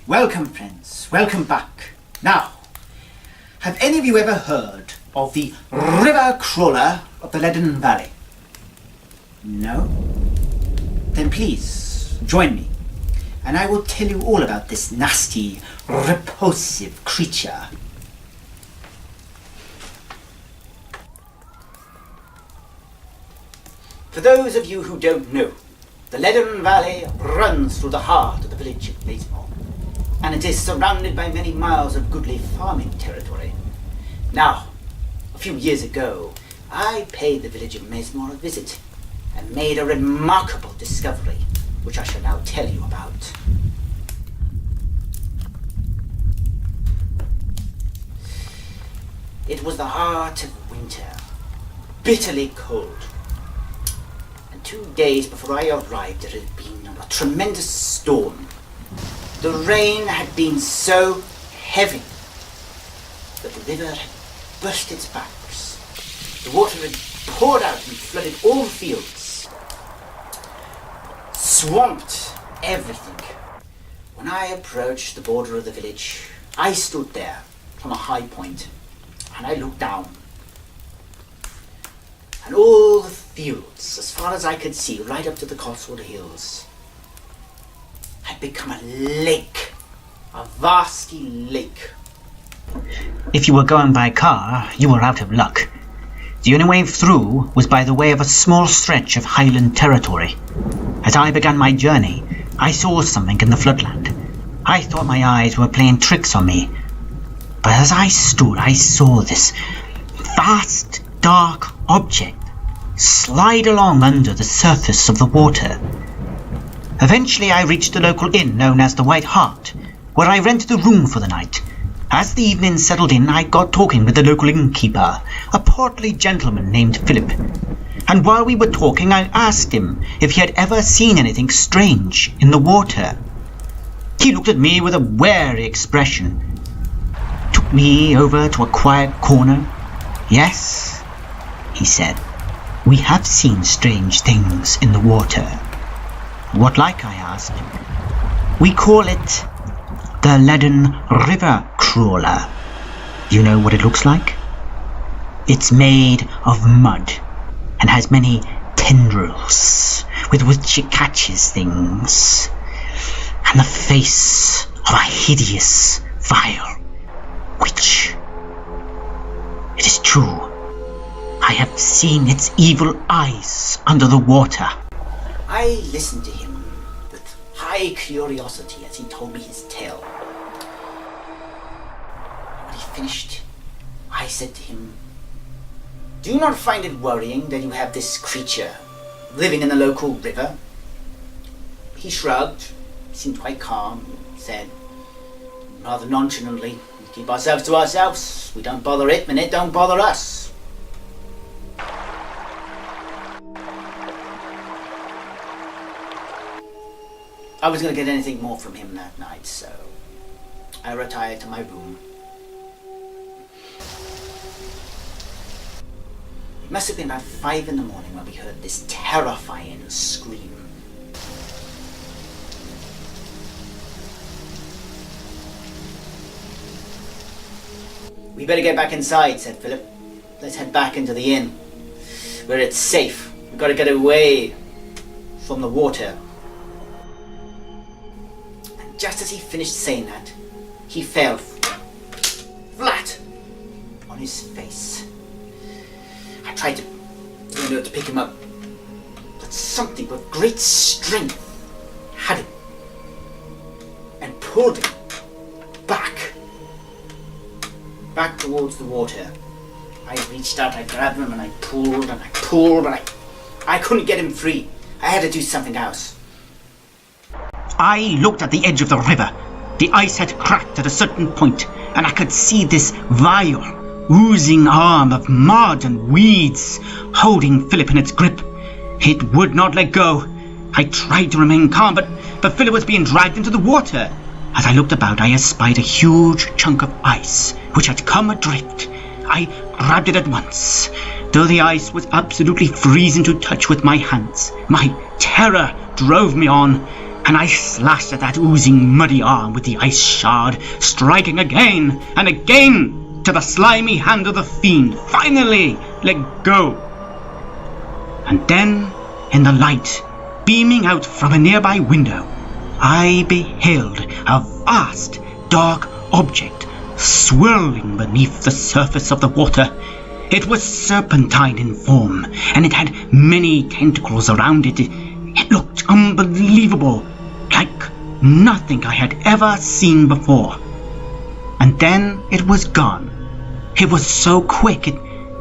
Welcome, friends. Welcome back. Now, have any of you ever heard of the river crawler of the Leadon Valley? No? Then please, join me, and I will tell you all about this nasty, repulsive creature. For those of you who don't know, the Leadon Valley runs through the heart of the village of Maisemore, and it is surrounded by many miles of goodly farming territory. Now, a few years ago, I paid the village of Maisemore a visit and made a remarkable discovery, which I shall now tell you about. It was the heart of winter, bitterly cold. 2 days before I arrived, there had been a tremendous storm. The rain had been so heavy that the river had burst its banks. The water had poured out and flooded all the fields, swamped everything. When I approached the border of the village, I stood there from a high point, and I looked down. And all the fields, as far as I could see, right up to the Cotswold Hills, had become a lake, a vasty lake. If you were going by car, you were out of luck. The only way through was by the way of a small stretch of highland territory. As I began my journey, I saw something in the floodland. I thought my eyes were playing tricks on me. But as I stood, I saw this vast, dark object slide along under the surface of the water. Eventually I reached the local inn known as the White Hart, where I rented a room for the night. As the evening settled in, I got talking with the local innkeeper, a portly gentleman named Philip. And while we were talking, I asked him if he had ever seen anything strange in the water. He looked at me with a wary expression, took me over to a quiet corner. "Yes," he said, "we have seen strange things in the water." "What like?" I asked. "We call it the Leadon River Crawler. You know what it looks like? It's made of mud and has many tendrils with which it catches things, and the face of a hideous, vile witch. It is true. I have seen its evil eyes under the water." I listened to him with high curiosity as he told me his tale. When he finished, I said to him, "Do you not find it worrying that you have this creature living in the local river?" He shrugged, seemed quite calm, and said, rather nonchalantly, "We keep ourselves to ourselves. We don't bother it, and it don't bother us." I wasn't going to get anything more from him that night, so I retired to my room. It must have been about 5 in the morning when we heard this terrifying scream. "We better get back inside," said Philip. "Let's head back into the inn, where it's safe. We've got to get away from the water." Just as he finished saying that, he fell flat on his face. I tried to pick him up, but something with great strength had him and pulled him back towards the water. I reached out, I grabbed him, and I pulled, but I couldn't get him free. I had to do something else. I looked at the edge of the river. The ice had cracked at a certain point, and I could see this vile, oozing arm of mud and weeds holding Philip in its grip. It would not let go. I tried to remain calm, but Philip was being dragged into the water. As I looked about, I espied a huge chunk of ice which had come adrift. I grabbed it at once. Though the ice was absolutely freezing to touch with my hands, my terror drove me on. and I slashed at that oozing muddy arm with the ice shard, striking again and again till the slimy hand of the fiend finally let go. And then, in the light, beaming out from a nearby window, I beheld a vast, dark object swirling beneath the surface of the water. It was serpentine in form, and it had many tentacles around it. It looked unbelievable, like nothing I had ever seen before. And then it was gone. It was so quick,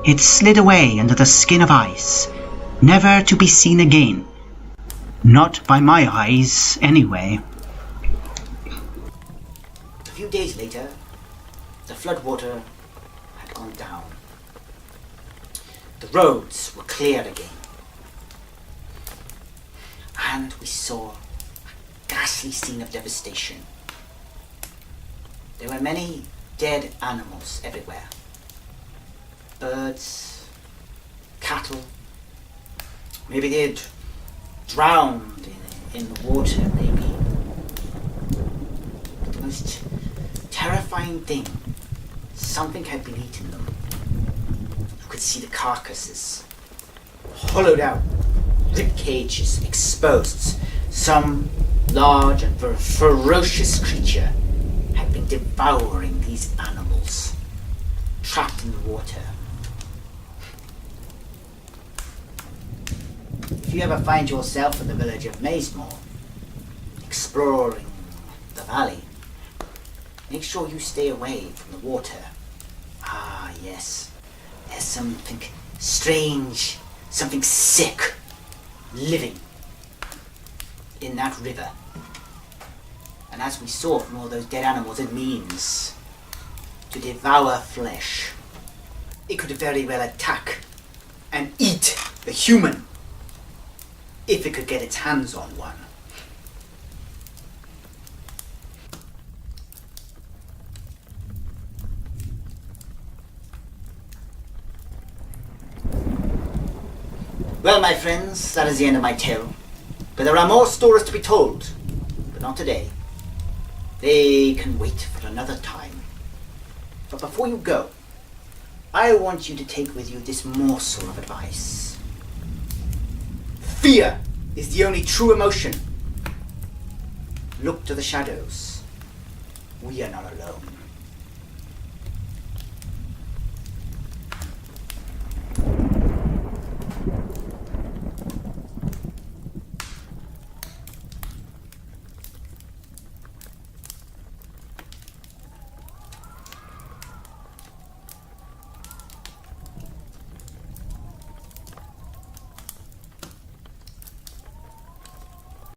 it slid away under the skin of ice, never to be seen again. Not by my eyes, anyway. A few days later, the floodwater had gone down. The roads were cleared again. And we saw a ghastly scene of devastation. There were many dead animals everywhere. Birds, cattle. Maybe they'd drowned in the water, maybe. But the most terrifying thing, something had been eating them. You could see the carcasses, hollowed out, rib cages exposed. Some large and ferocious creature had been devouring these animals, trapped in the water. If you ever find yourself in the village of Maisemore, exploring the valley, make sure you stay away from the water. Ah, yes, there's something strange, something sick, living in that river. And as we saw from all those dead animals, it means to devour flesh. It could very well attack and eat the human, if it could get its hands on one. Well, my friends, that is the end of my tale. But there are more stories to be told, but not today. They can wait for another time. But before you go, I want you to take with you this morsel of advice. Fear is the only true emotion. Look to the shadows. We are not alone.